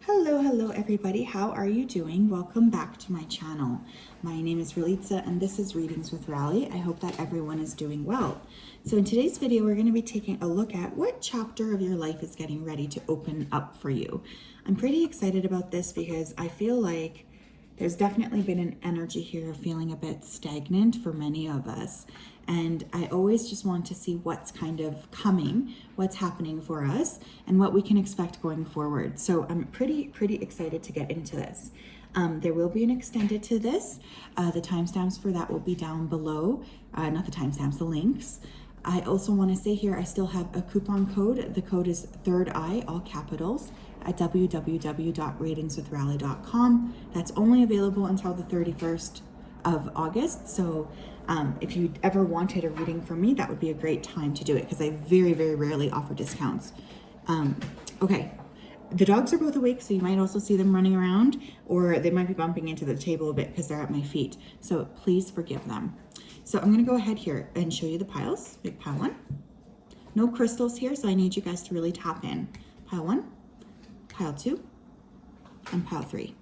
Hello everybody. How are you doing? Welcome back to my channel. My name is Ralitza and this is Readings with Rally. I hope that everyone is doing well. So in today's video, we're going to be taking a look at what chapter of your life is getting ready to open up for you. I'm pretty excited about this because I feel like there's definitely been an energy here of feeling a bit stagnant for many of us. And I always just want to see what's kind of coming, what's happening for us, and what we can expect going forward. So I'm pretty excited to get into this. There will be an extended to this. The timestamps for that will be down below. Not the timestamps, the links. I also want to say here, I still have a coupon code. The code is Third Eye, all capitals, at www.ratingswithrally.com. That's only available until the 31st of August. So if you ever wanted a reading from me, that would be a great time to do it because I very rarely offer discounts. Okay. The dogs are both awake, so you might also see them running around, or they might be bumping into the table a bit because they're at my feet. So please forgive them. So I'm going to go ahead here and show you the piles. Big pile one. No crystals here, so I need you guys to really tap in. Pile one, pile two, and pile three.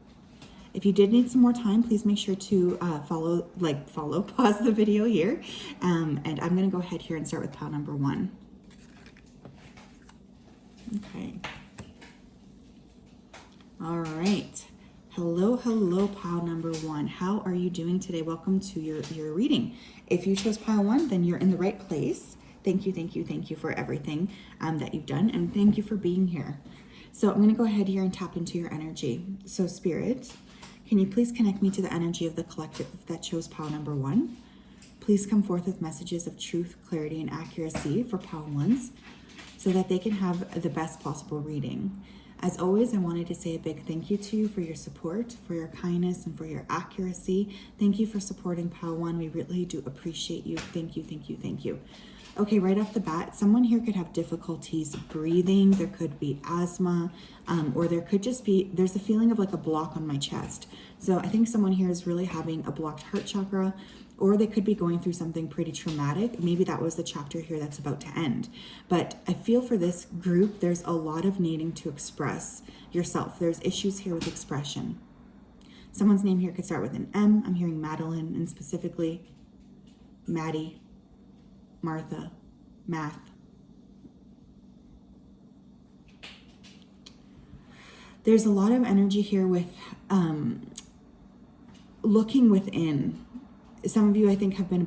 If you did need some more time, please make sure to pause the video here. And I'm going to go ahead here and start with pile number one. Okay. All right. Hello, pile number one. How are you doing today? Welcome to your reading. If you chose pile one, then you're in the right place. Thank you for everything that you've done, and thank you for being here. So I'm going to go ahead here and tap into your energy. So Spirit, can you please connect me to the energy of the collective that chose pile number one? Please come forth with messages of truth, clarity, and accuracy for pile ones so that they can have the best possible reading. As always, I wanted to say a big thank you to you for your support, for your kindness, and for your accuracy. Thank you for supporting pile one. We really do appreciate you. Thank you. Okay, right off the bat, someone here could have difficulties breathing. There could be asthma, or there could just be, there's a feeling of like a block on my chest. So I think someone here is really having a blocked heart chakra, or they could be going through something pretty traumatic. Maybe that was the chapter here that's about to end. But I feel for this group, there's a lot of needing to express yourself. There's issues here with expression. Someone's name here could start with an M. I'm hearing Madeline, and specifically Maddie, Martha, Math. There's a lot of energy here with looking within. Some of you, I think, have been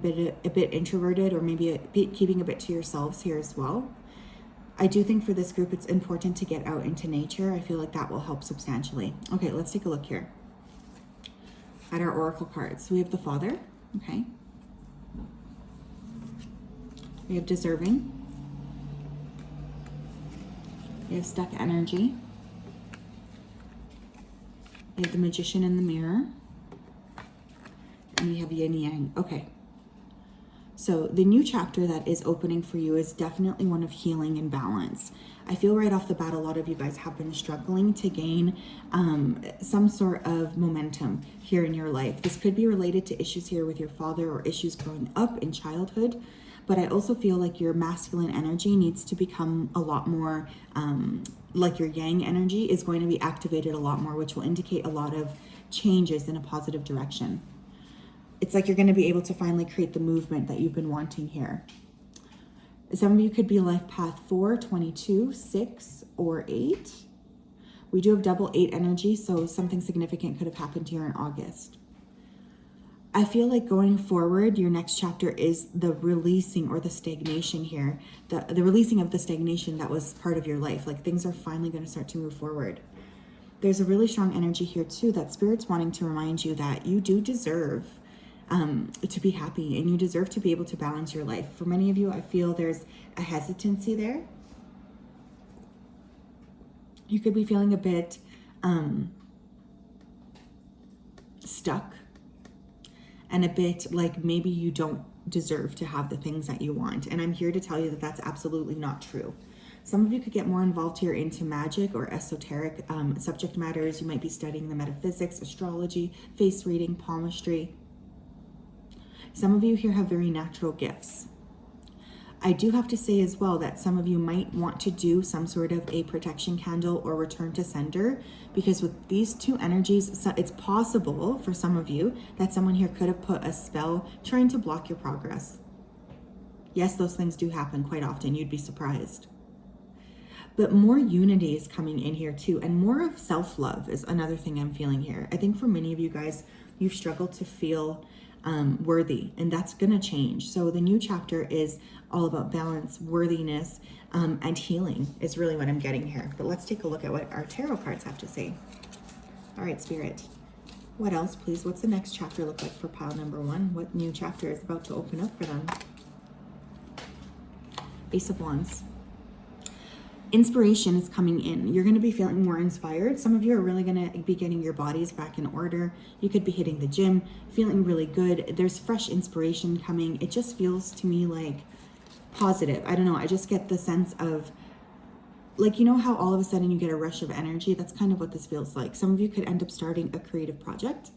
a bit introverted, or maybe keeping a bit to yourselves here as well. I do think for this group, it's important to get out into nature. I feel like that will help substantially. Okay, let's take a look here at our oracle cards. So we have the Father, okay. We have deserving. We have stuck energy. We have the Magician in the mirror. And we have yin yang. Okay. So the new chapter that is opening for you is definitely one of healing and balance. I feel right off the bat, a lot of you guys have been struggling to gain some sort of momentum here in your life. This could be related to issues here with your father or issues growing up in childhood. But I also feel like your masculine energy needs to become a lot more, like your yang energy is going to be activated a lot more, which will indicate a lot of changes in a positive direction. It's like you're going to be able to finally create the movement that you've been wanting here. Some of you could be life path 4, 22, 6, or 8. We do have double 8 energy, so something significant could have happened here in August. I feel like going forward, your next chapter is the releasing or the stagnation here, the releasing of the stagnation that was part of your life. Like things are finally going to start to move forward. There's a really strong energy here too, that Spirit's wanting to remind you that you do deserve to be happy, and you deserve to be able to balance your life. For many of you, I feel there's a hesitancy there. You could be feeling a bit stuck, and a bit like maybe you don't deserve to have the things that you want. And I'm here to tell you that that's absolutely not true. Some of you could get more involved here into magic or esoteric subject matters. You might be studying the metaphysics, astrology, face reading, palmistry. Some of you here have very natural gifts. I do have to say as well that some of you might want to do some sort of a protection candle or return to sender, because with these two energies, it's possible for some of you that someone here could have put a spell trying to block your progress. Yes, those things do happen quite often. You'd be surprised. But more unity is coming in here too. And more of self-love is another thing I'm feeling here. I think for many of you guys, you've struggled to feel worthy, and that's going to change. So the new chapter is all about balance, worthiness, and healing is really what I'm getting here. But let's take a look at what our tarot cards have to say. All right, Spirit. What else, please? What's the next chapter look like for pile number 1? What new chapter is about to open up for them? Ace of Wands. Inspiration is coming in. You're going to be feeling more inspired. Some of you are really going to be getting your bodies back in order. You could be hitting the gym, feeling really good. There's fresh inspiration coming. It just feels to me like positive. I don't know. I just get the sense of, like, you know how all of a sudden you get a rush of energy? That's kind of what this feels like. Some of you could end up starting a creative project.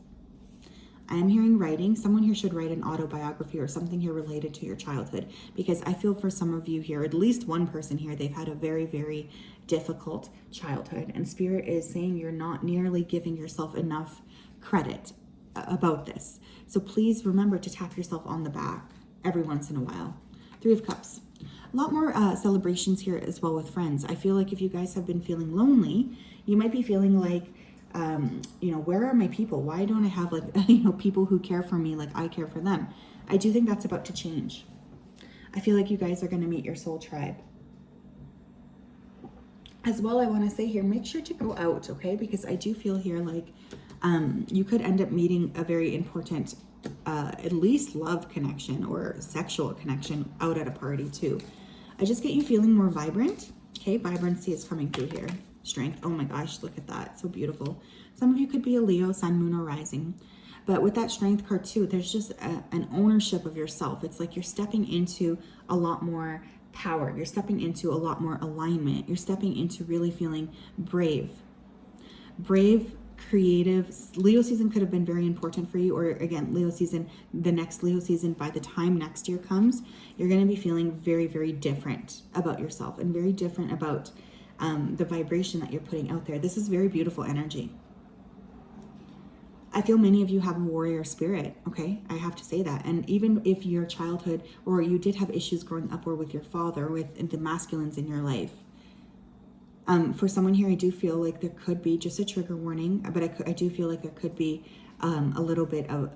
I am hearing writing. Someone here should write an autobiography or something here related to your childhood, because I feel for some of you here, at least one person here, they've had a very, very difficult childhood, and Spirit is saying you're not nearly giving yourself enough credit about this. So please remember to tap yourself on the back every once in a while. 3 of Cups. A lot more celebrations here as well with friends. I feel like if you guys have been feeling lonely, you might be feeling like, you know, where are my people? Why don't I have, like, you know, people who care for me like I care for them? I do think that's about to change. I feel like you guys are going to meet your soul tribe. As well, I want to say here, make sure to go out, okay? Because I do feel here like you could end up meeting a very important, at least love connection or sexual connection out at a party too. I just get you feeling more vibrant, okay? Vibrancy is coming through here. Strength. Oh my gosh, look at that. So beautiful. Some of you could be a Leo, Sun, Moon, or Rising. But with that Strength card too, there's just an ownership of yourself. It's like you're stepping into a lot more power. You're stepping into a lot more alignment. You're stepping into really feeling brave. Brave, creative. Leo season could have been very important for you. Or again, Leo season, the next Leo season, by the time next year comes, you're going to be feeling very, very different about yourself and very different about the vibration that you're putting out there. This is very beautiful energy. I feel many of you have a warrior spirit, okay? I have to say that. And even if your childhood, or you did have issues growing up or with your father, with the masculines in your life, for someone here, I do feel like there could be just a trigger warning, but I do feel like there could be a little bit of,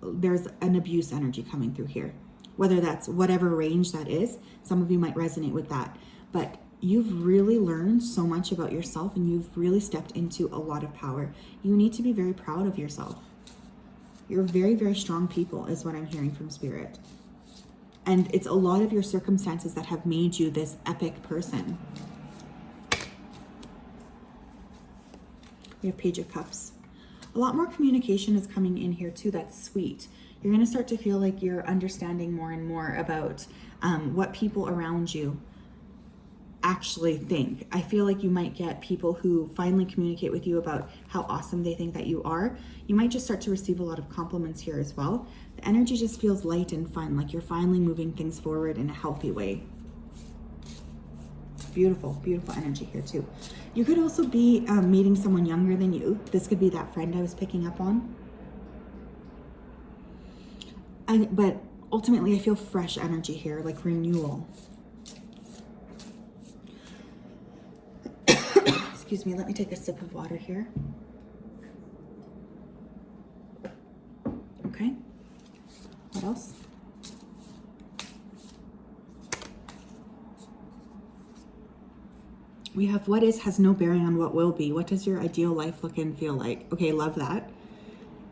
there's an abuse energy coming through here. Whether that's whatever range that is, some of you might resonate with that. But you've really learned so much about yourself, and you've really stepped into a lot of power. You need to be very proud of yourself. You're very, very strong people is what I'm hearing from Spirit. And it's a lot of your circumstances that have made you this epic person. We have Page of Cups. A lot more communication is coming in here too. That's sweet. You're going to start to feel like you're understanding more and more about what people around you actually think. I feel like you might get people who finally communicate with you about how awesome they think that you are. You might just start to receive a lot of compliments here as well. The energy just feels light and fun, like you're finally moving things forward in a healthy way. Beautiful, beautiful energy here too. You could also be meeting someone younger than you. This could be that friend I was picking up on. But ultimately, I feel fresh energy here, like renewal. Excuse me, let me take a sip of water here. Okay. What else? We have what is has no bearing on what will be. What does your ideal life look and feel like? Okay, love that.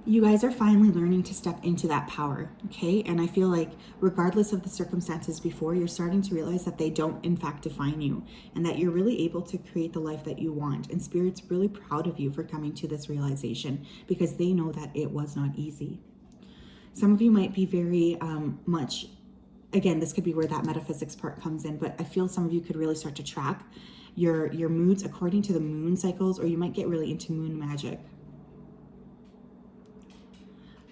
You guys are finally learning to step into that power, okay? And I feel like regardless of the circumstances before, you're starting to realize that they don't in fact define you, and that you're really able to create the life that you want. And Spirit's really proud of you for coming to this realization, because they know that it was not easy. Some of you might be very much, again, this could be where that metaphysics part comes in, but I feel some of you could really start to track your moods according to the moon cycles, or you might get really into moon magic.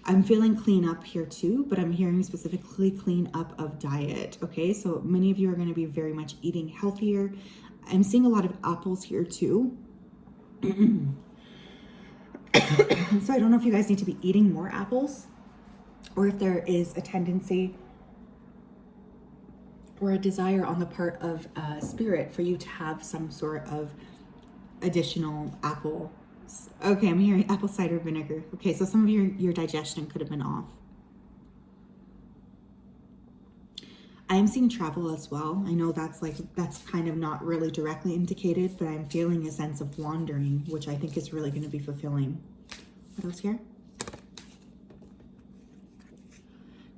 I'm feeling clean up here too, but I'm hearing specifically clean up of diet. Okay, so many of you are going to be very much eating healthier. I'm seeing a lot of apples here too. So I don't know if you guys need to be eating more apples, or if there is a tendency or a desire on the part of spirit for you to have some sort of additional apple. Okay, I'm hearing apple cider vinegar. Okay, so some of your digestion could have been off. I am seeing travel as well. I know that's kind of not really directly indicated, but I'm feeling a sense of wandering, which I think is really going to be fulfilling. What else here?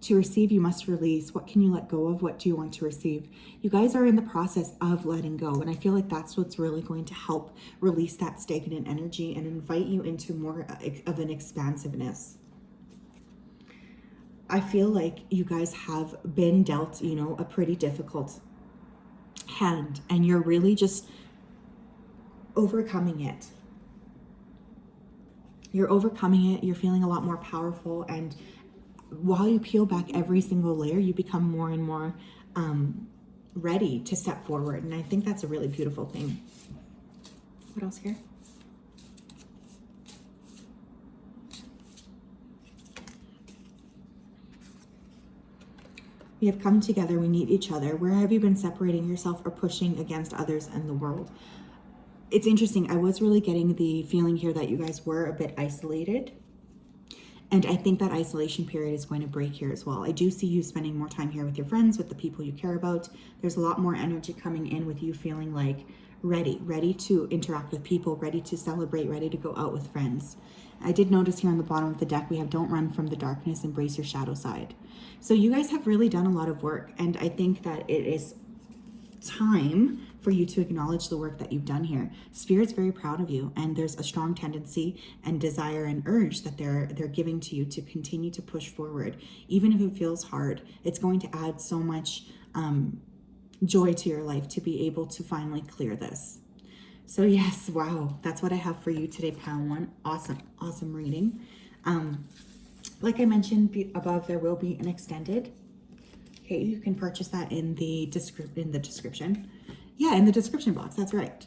To receive, you must release. What can you let go of? What do you want to receive? You guys are in the process of letting go. And I feel like that's what's really going to help release that stagnant energy and invite you into more of an expansiveness. I feel like you guys have been dealt, you know, a pretty difficult hand, and you're really just overcoming it. You're overcoming it. You're feeling a lot more powerful, and while you peel back every single layer, you become more and more ready to step forward. And I think that's a really beautiful thing. What else here? We have come together. We need each other. Where have you been separating yourself or pushing against others and the world? It's interesting. I was really getting the feeling here that you guys were a bit isolated. And I think that isolation period is going to break here as well. I do see you spending more time here with your friends, with the people you care about. There's a lot more energy coming in with you feeling like ready to interact with people, ready to celebrate, ready to go out with friends. I did notice here on the bottom of the deck, we have don't run from the darkness, embrace your shadow side. So you guys have really done a lot of work. And I think that it is time for you to acknowledge the work that you've done here. Spirit's very proud of you, and there's a strong tendency and desire and urge that they're giving to you to continue to push forward. Even if it feels hard, it's going to add so much joy to your life to be able to finally clear this. So yes, wow, that's what I have for you today, pile one. Awesome reading. Like I mentioned above, there will be an extended. Okay, you can purchase that in the description. Yeah, in the description box, that's right.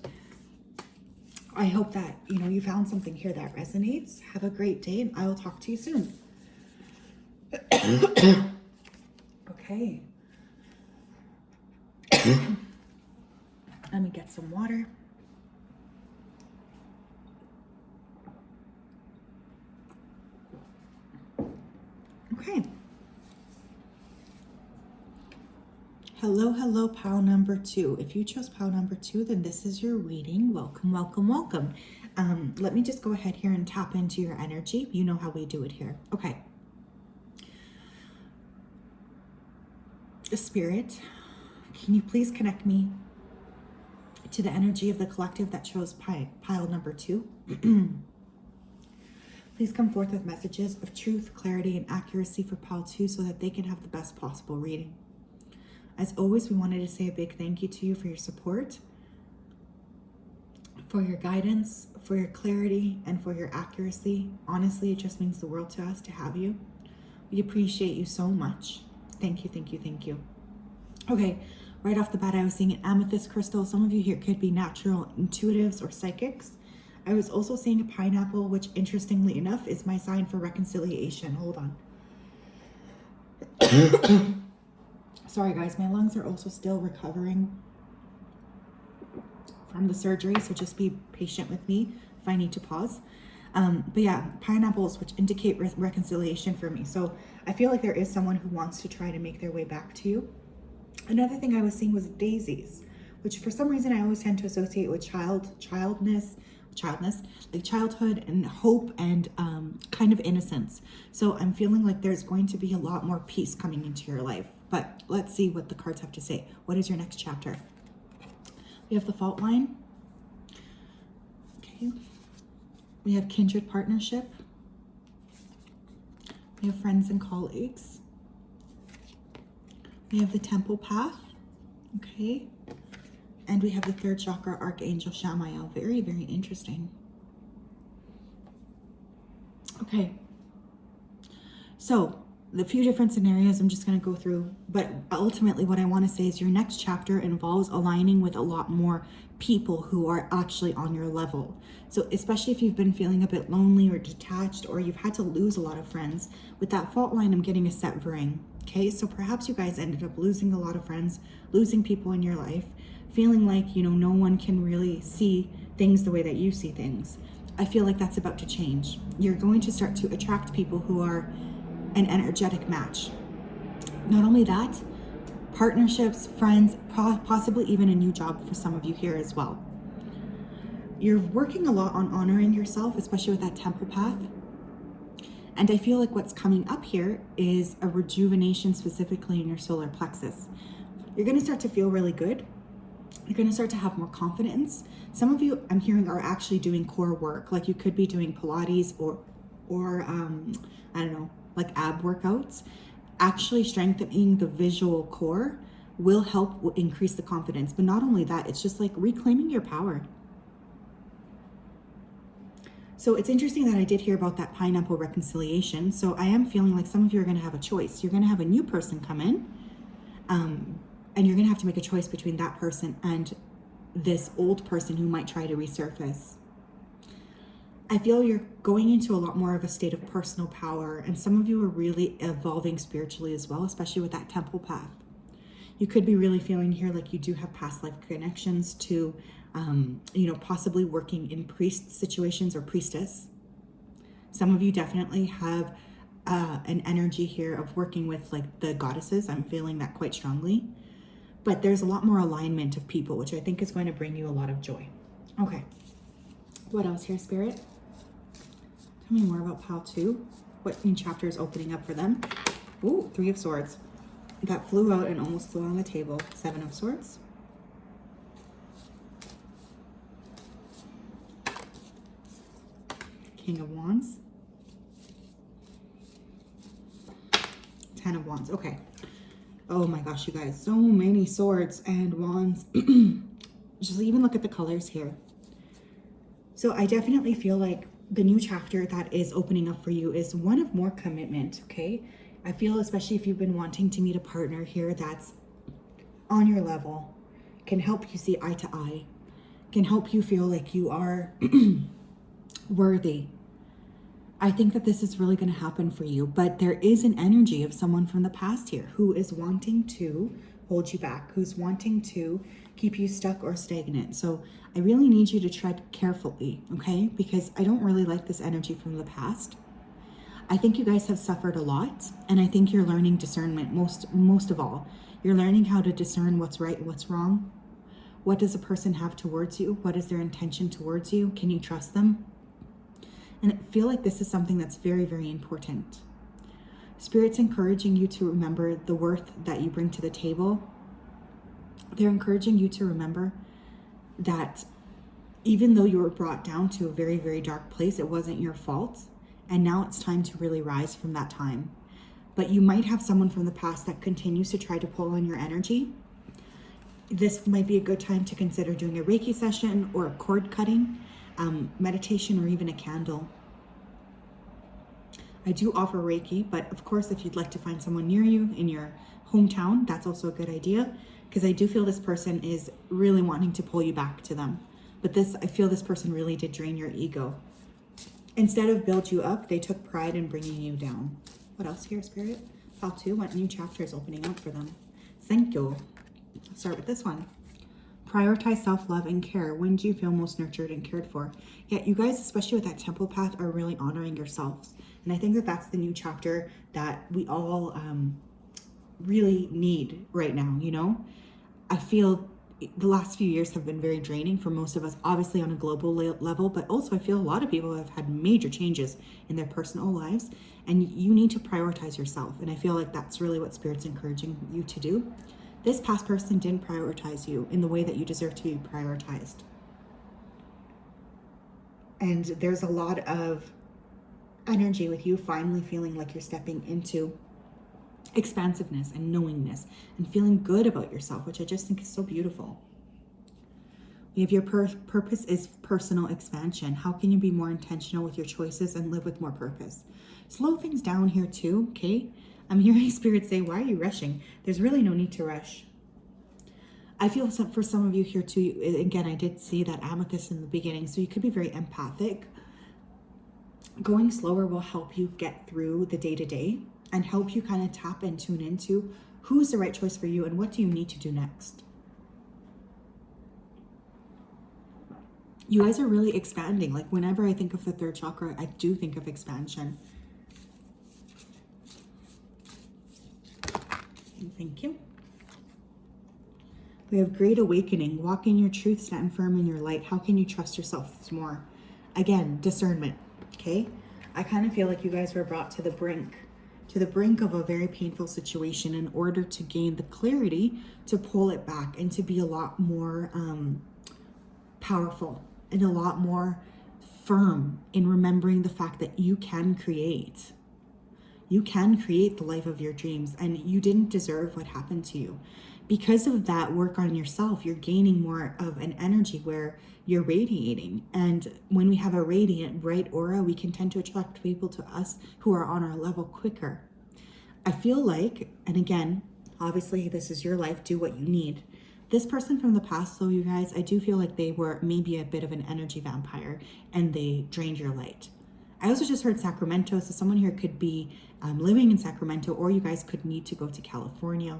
I hope that, you know, you found something here that resonates. Have a great day, and I will talk to you soon. Okay. Let me get some water. Okay. Hello, pile number 2. If you chose pile number 2, then this is your reading. Welcome. Let me just go ahead here and tap into your energy. You know how we do it here. Okay. Spirit, can you please connect me to the energy of the collective that chose pile number 2? Please come forth with messages of truth, clarity, and accuracy for pile 2 so that they can have the best possible reading. As always, we wanted to say a big thank you to you for your support, for your guidance, for your clarity, and for your accuracy. Honestly, it just means the world to us to have you. We appreciate you so much. Thank you. Okay, right off the bat, I was seeing an amethyst crystal. Some of you here could be natural intuitives or psychics. I was also seeing a pineapple, which interestingly enough is my sign for reconciliation. Hold on. Sorry guys, my lungs are also still recovering from the surgery, so just be patient with me if I need to pause. But yeah, pineapples, which indicate reconciliation for me. So I feel like there is someone who wants to try to make their way back to you. Another thing I was seeing was daisies, which for some reason I always tend to associate with childness, like childhood and hope and kind of innocence. So I'm feeling like there's going to be a lot more peace coming into your life. But let's see what the cards have to say. What is your next chapter? We have the fault line. Okay. We have kindred partnership. We have friends and colleagues. We have the temple path. Okay. And we have the third chakra, Archangel Shamael. Very, very interesting. Okay. So the few different scenarios I'm just going to go through, but ultimately what I want to say is your next chapter involves aligning with a lot more people who are actually on your level. So especially if you've been feeling a bit lonely or detached, or you've had to lose a lot of friends, with that fault line, I'm getting a severing. Okay, so perhaps you guys ended up losing a lot of friends, losing people in your life, feeling like, no one can really see things the way that you see things. I feel like that's about to change. You're going to start to attract people who are an energetic match. Not only that, partnerships, friends, possibly even a new job for some of you here as well. You're working a lot on honoring yourself, especially with that temple path. And I feel like what's coming up here is a rejuvenation specifically in your solar plexus. You're going to start to feel really good. You're going to start to have more confidence. Some of you, I'm hearing, are actually doing core work. Like you could be doing Pilates or I don't know, like ab workouts. Actually strengthening the visual core will help increase the confidence. But not only that, it's just like reclaiming your power. So it's interesting that I did hear about that pineapple reconciliation. So I am feeling like some of you are going to have a choice. You're going to have a new person come in, and you're going to have to make a choice between that person and this old person who might try to resurface. I feel you're going into a lot more of a state of personal power, and some of you are really evolving spiritually as well, especially with that temple path. You could be really feeling here like you do have past life connections to, possibly working in priest situations or priestess. Some of you definitely have an energy here of working with like the goddesses. I'm feeling that quite strongly. But there's a lot more alignment of people, which I think is going to bring you a lot of joy. Okay. What else here, Spirit? Tell me more about Pal 2. What new chapter is opening up for them? Ooh, 3 of Swords. That flew out and almost flew on the table. 7 of Swords. King of Wands. 10 of Wands. Okay. Oh my gosh, you guys. So many swords and wands. Just even look at the colors here. So I definitely feel like the new chapter that is opening up for you is one of more commitment, okay? I feel especially if you've been wanting to meet a partner here that's on your level, can help you see eye to eye, can help you feel like you are worthy. I think that this is really going to happen for you, but there is an energy of someone from the past here who is wanting to hold you back, who's wanting to keep you stuck or stagnant. So I really need you to tread carefully, okay? Because I don't really like this energy from the past. I think you guys have suffered a lot, and I think you're learning discernment most of all. You're learning how to discern what's right and what's wrong. What does a person have towards you? What is their intention towards you? Can you trust them? And I feel like this is something that's very, very important. Spirit's encouraging you to remember the worth that you bring to the table. They're encouraging you to remember that even though you were brought down to a very, very dark place, it wasn't your fault. And now it's time to really rise from that time. But you might have someone from the past that continues to try to pull on your energy. This might be a good time to consider doing a Reiki session or a cord cutting, meditation, or even a candle. I do offer Reiki, but of course, if you'd like to find someone near you in your hometown, that's also a good idea, because I do feel this person is really wanting to pull you back to them. But I feel this person really did drain your ego. Instead of build you up, they took pride in bringing you down. What else here, Spirit? Pal 2, what new chapter is opening up for them? Thank you. I'll start with this one. Prioritize self-love and care. When do you feel most nurtured and cared for? Yeah, you guys, especially with that temple path, are really honoring yourselves. And I think that that's the new chapter that we all really need right now, you know? I feel the last few years have been very draining for most of us, obviously on a global level, but also I feel a lot of people have had major changes in their personal lives, and you need to prioritize yourself. And I feel like that's really what Spirit's encouraging you to do. This past person didn't prioritize you in the way that you deserve to be prioritized. And there's a lot of energy with you finally feeling like you're stepping into expansiveness and knowingness and feeling good about yourself, which I just think is so beautiful. We have your purpose is personal expansion. How can you be more intentional with your choices and live with more purpose? Slow things down here too, okay? I'm hearing Spirit say, why are you rushing? There's really no need to rush. I feel for some of you here too, again, I did see that amethyst in the beginning, so you could be very empathic. Going slower will help you get through the day-to-day and help you kind of tap and tune into who's the right choice for you and what do you need to do next. You guys are really expanding. Like whenever I think of the third chakra, I do think of expansion. Thank you. We have great awakening. Walk in your truth, stand firm in your light. How can you trust yourself more? Again, discernment, okay? I kind of feel like you guys were brought to the brink of a very painful situation in order to gain the clarity to pull it back and to be a lot more powerful and a lot more firm in remembering the fact that you can create. You can create the life of your dreams, and you didn't deserve what happened to you. Because of that work on yourself, you're gaining more of an energy where you're radiating. And when we have a radiant, bright aura, we can tend to attract people to us who are on our level quicker. I feel like, and again, obviously this is your life, do what you need. This person from the past, though, you guys, I do feel like they were maybe a bit of an energy vampire and they drained your light. I also just heard Sacramento, so someone here could be living in Sacramento, or you guys could need to go to California.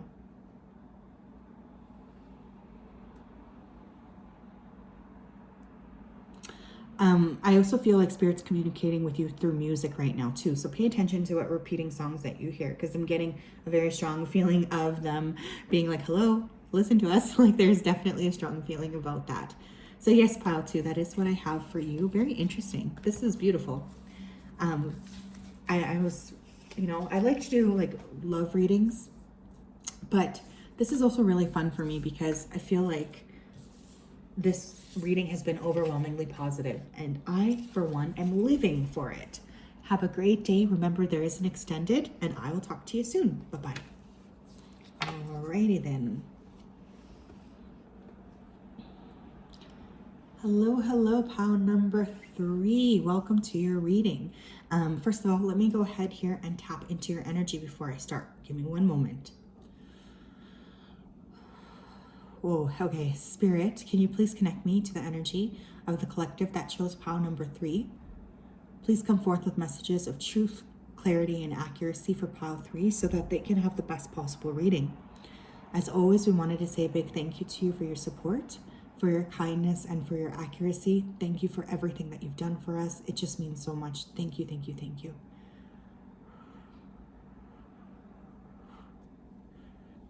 I also feel like Spirit's communicating with you through music right now too. So pay attention to what repeating songs that you hear, because I'm getting a very strong feeling of them being like, hello, listen to us. Like there's definitely a strong feeling about that. So yes, pile 2, that is what I have for you. Very interesting. This is beautiful. I was, I like to do like love readings, but this is also really fun for me because I feel like this reading has been overwhelmingly positive, and I, for one, am living for it. Have a great day. Remember, there is an extended, and I will talk to you soon. Bye-bye. Alrighty then. Hello, pile number 3. Welcome to your reading. First of all, let me go ahead here and tap into your energy before I start. Give me one moment. Whoa, okay, Spirit, can you please connect me to the energy of the collective that chose pile number 3? Please come forth with messages of truth, clarity, and accuracy for pile 3 so that they can have the best possible reading. As always, we wanted to say a big thank you to you for your support, for your kindness, and for your accuracy. Thank you for everything that you've done for us. It just means so much. Thank you, thank you, thank you.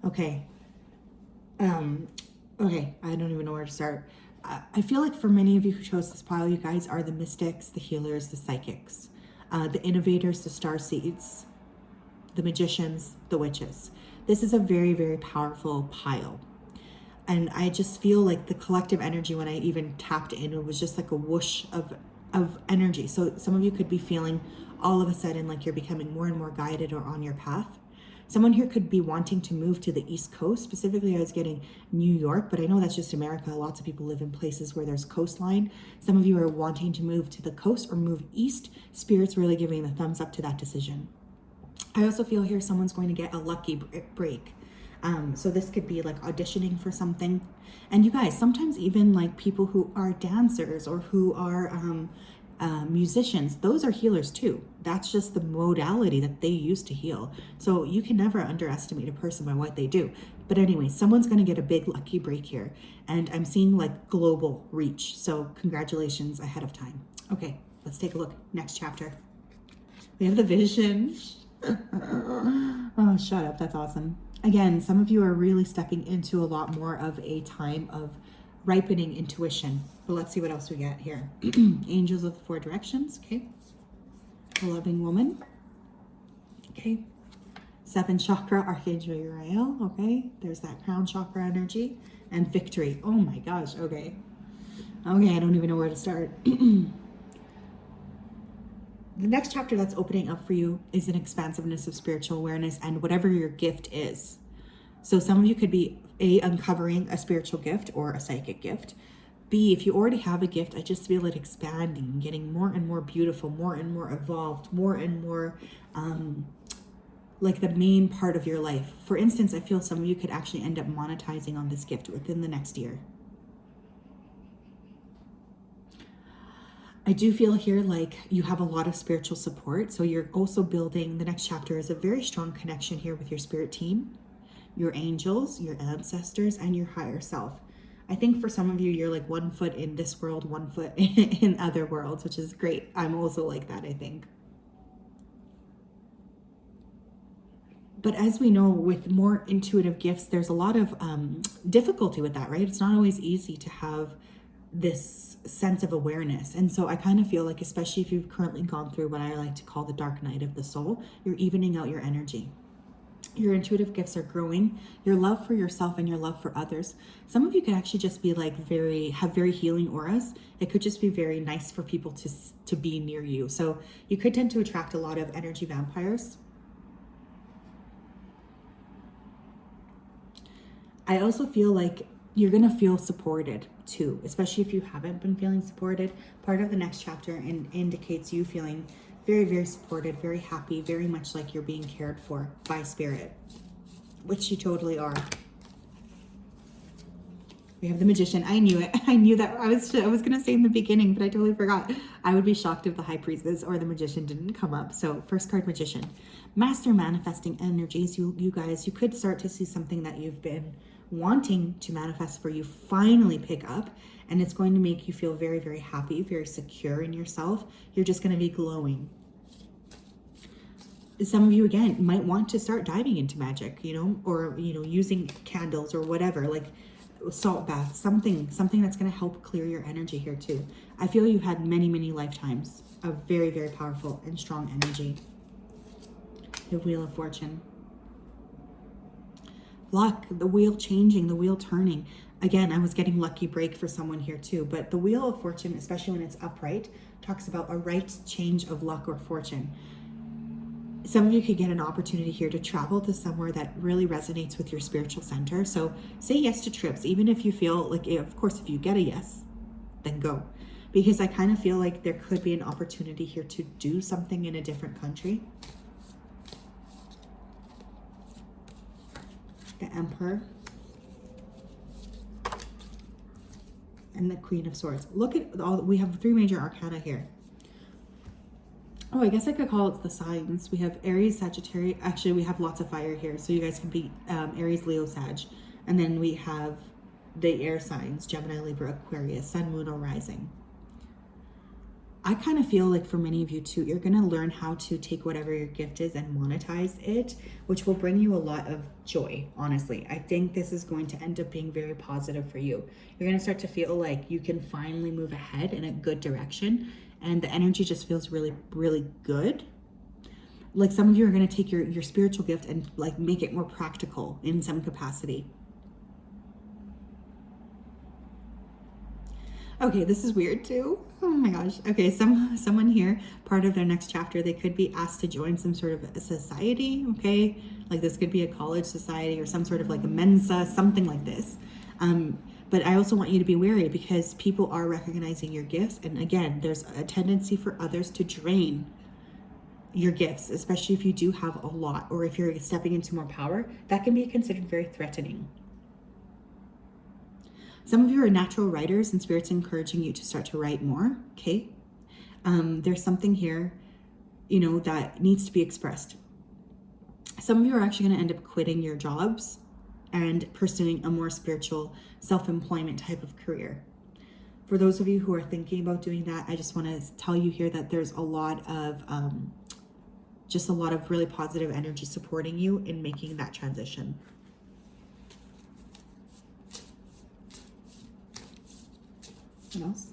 Okay. Okay, I don't even know where to start. I feel like for many of you who chose this pile, you guys are the mystics, the healers, the psychics, the innovators, the starseeds, the magicians, the witches. This is a very, very powerful pile. And I just feel like the collective energy when I even tapped in, it was just like a whoosh of energy. So some of you could be feeling all of a sudden like you're becoming more and more guided or on your path. Someone here could be wanting to move to the East Coast. Specifically, I was getting New York, but I know that's just America. Lots of people live in places where there's coastline. Some of you are wanting to move to the coast or move east. Spirit's really giving the thumbs up to that decision. I also feel here someone's going to get a lucky break. So this could be like auditioning for something. And you guys, sometimes even like people who are dancers or who are musicians, those are healers too. That's just the modality that they use to heal. So you can never underestimate a person by what they do. But anyway, someone's going to get a big lucky break here. And I'm seeing like global reach. So congratulations ahead of time. Okay, let's take a look. Next chapter. We have the vision. Oh, shut up. That's awesome. Again, some of you are really stepping into a lot more of a time of ripening intuition. But let's see what else we get here. Angels of the 4 directions. Okay. A loving woman. Okay. 7th chakra, Archangel Uriel. Okay. There's that crown chakra energy. And victory. Oh my gosh. Okay. Okay. I don't even know where to start. The next chapter that's opening up for you is an expansiveness of spiritual awareness and whatever your gift is. So some of you could be uncovering a spiritual gift or a psychic gift. B, if you already have a gift, I just feel it expanding, getting more and more beautiful, more and more evolved, more and more like the main part of your life. For instance, I feel some of you could actually end up monetizing on this gift within the next year. I do feel here like you have a lot of spiritual support. So you're also building, the next chapter is a very strong connection here with your spirit team, your angels, your ancestors, and your higher self. I think for some of you, you're like 1 foot in this world, 1 foot in other worlds, which is great. I'm also like that, I think. But as we know, with more intuitive gifts, there's a lot of difficulty with that, right? It's not always easy to have this sense of awareness. And so I kind of feel like, especially if you've currently gone through what I like to call the dark night of the soul, you're evening out your energy. Your intuitive gifts are growing, your love for yourself and your love for others. Some of you could actually just be like have very healing auras. It could just be very nice for people to be near you. So you could tend to attract a lot of energy vampires. I also feel like you're going to feel supported too, especially if you haven't been feeling supported. Part of the next chapter indicates you feeling very, very supported, very happy, very much like you're being cared for by spirit, which you totally are. We have the Magician. I knew it. I knew that. I was going to say in the beginning, but I totally forgot. I would be shocked if the High Priestess or the Magician didn't come up. So first card, Magician. Master manifesting energies. You guys, you could start to see something that you've been wanting to manifest for you finally pick up, and it's going to make you feel very, very happy, very secure in yourself. You're just going to be glowing. Some of you, again, might want to start diving into magic, or, using candles or whatever, like salt baths, something that's going to help clear your energy here too. I feel you've had many, many lifetimes of very, very powerful and strong energy. The Wheel of Fortune. Luck, the wheel changing, the wheel turning. Again, I was getting lucky break for someone here too, but the Wheel of Fortune, especially when it's upright, talks about a right change of luck or fortune. Some of you could get an opportunity here to travel to somewhere that really resonates with your spiritual center. So say yes to trips, even if you feel like, of course, if you get a yes, then go. Because I kind of feel like there could be an opportunity here to do something in a different country. The Emperor. And the Queen of Swords. Look at all, we have 3 major arcana here. Oh, I guess I could call it the signs. We have Aries, Sagittarius. Actually, we have lots of fire here. So you guys can be Aries, Leo, Sag. And then we have the air signs, Gemini, Libra, Aquarius, Sun, Moon, or Rising. I kind of feel like for many of you too, you're going to learn how to take whatever your gift is and monetize it, which will bring you a lot of joy, honestly. I think this is going to end up being very positive for you. You're going to start to feel like you can finally move ahead in a good direction, and the energy just feels really, really good. Like some of you are going to take your spiritual gift and like make it more practical in some capacity. Okay, this is weird too. Oh my gosh. Okay, someone here, part of their next chapter, they could be asked to join some sort of a society, okay? Like this could be a college society or some sort of like a Mensa, something like this. But I also want you to be wary because people are recognizing your gifts. And again, there's a tendency for others to drain your gifts, especially if you do have a lot or if you're stepping into more power. That can be considered very threatening. Some of you are natural writers and Spirit's encouraging you to start to write more, okay? There's something here, that needs to be expressed. Some of you are actually going to end up quitting your jobs and pursuing a more spiritual self-employment type of career. For those of you who are thinking about doing that, I just want to tell you here that there's a lot of really positive energy supporting you in making that transition. What else?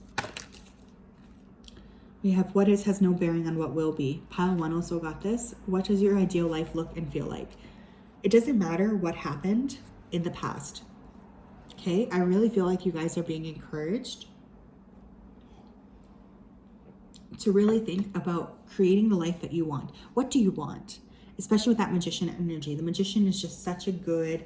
We have what is has no bearing on what will be. Pile 1 also got this. What does your ideal life look and feel like? It doesn't matter what happened in the past. Okay, I really feel like you guys are being encouraged to really think about creating the life that you want. What do you want? Especially with that Magician energy. The Magician is just such a good,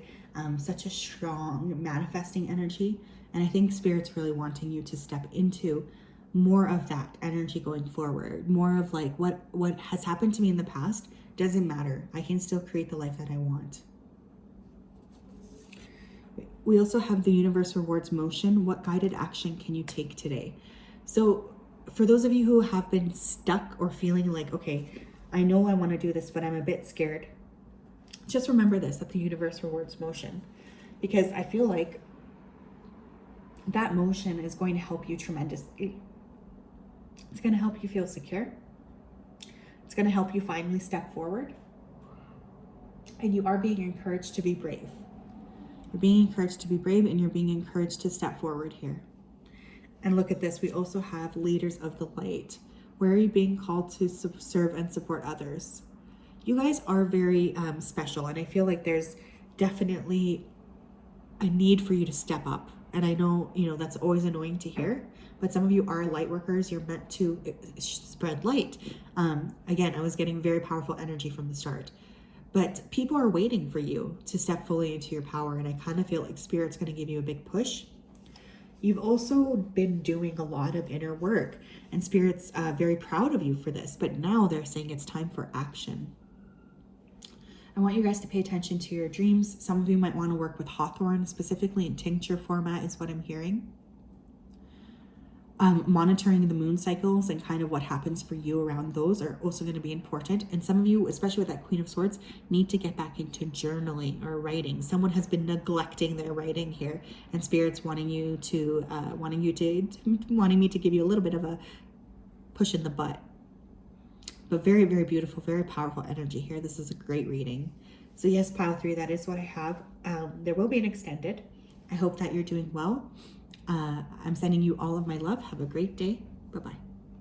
such a strong manifesting energy. And I think Spirit's really wanting you to step into more of that energy going forward, more of like what has happened to me in the past doesn't matter. I can still create the life that I want. We also have the universe rewards motion. What guided action can you take today? So for those of you who have been stuck or feeling like, okay, I know I want to do this, but I'm a bit scared, just remember this, that the universe rewards motion, because I feel like that motion is going to help you tremendously. It's going to help you feel secure. It's going to help you finally step forward. And you are being encouraged to be brave. You're being encouraged to be brave, and you're being encouraged to step forward here. And look at this. We also have leaders of the light. Where are you being called to serve and support others? You guys are very special. And I feel like there's definitely a need for you to step up. And I know, that's always annoying to hear, but some of you are light workers. You're meant to spread light. Again, I was getting very powerful energy from the start, but people are waiting for you to step fully into your power. And I kind of feel like Spirit's going to give you a big push. You've also been doing a lot of inner work, and Spirit's very proud of you for this, but now they're saying it's time for action. I want you guys to pay attention to your dreams. Some of you might want to work with hawthorn, specifically in tincture format is what I'm hearing. Monitoring the moon cycles and kind of what happens for you around those are also going to be important. And some of you, especially with that Queen of Swords, need to get back into journaling or writing. Someone has been neglecting their writing here, and Spirit's wanting me to give you a little bit of a push in the butt. But very, very beautiful, very powerful energy here. This is a great reading. So yes, pile 3, that is what I have. There will be an extended. I hope that you're doing well. I'm sending you all of my love. Have a great day. Bye-bye.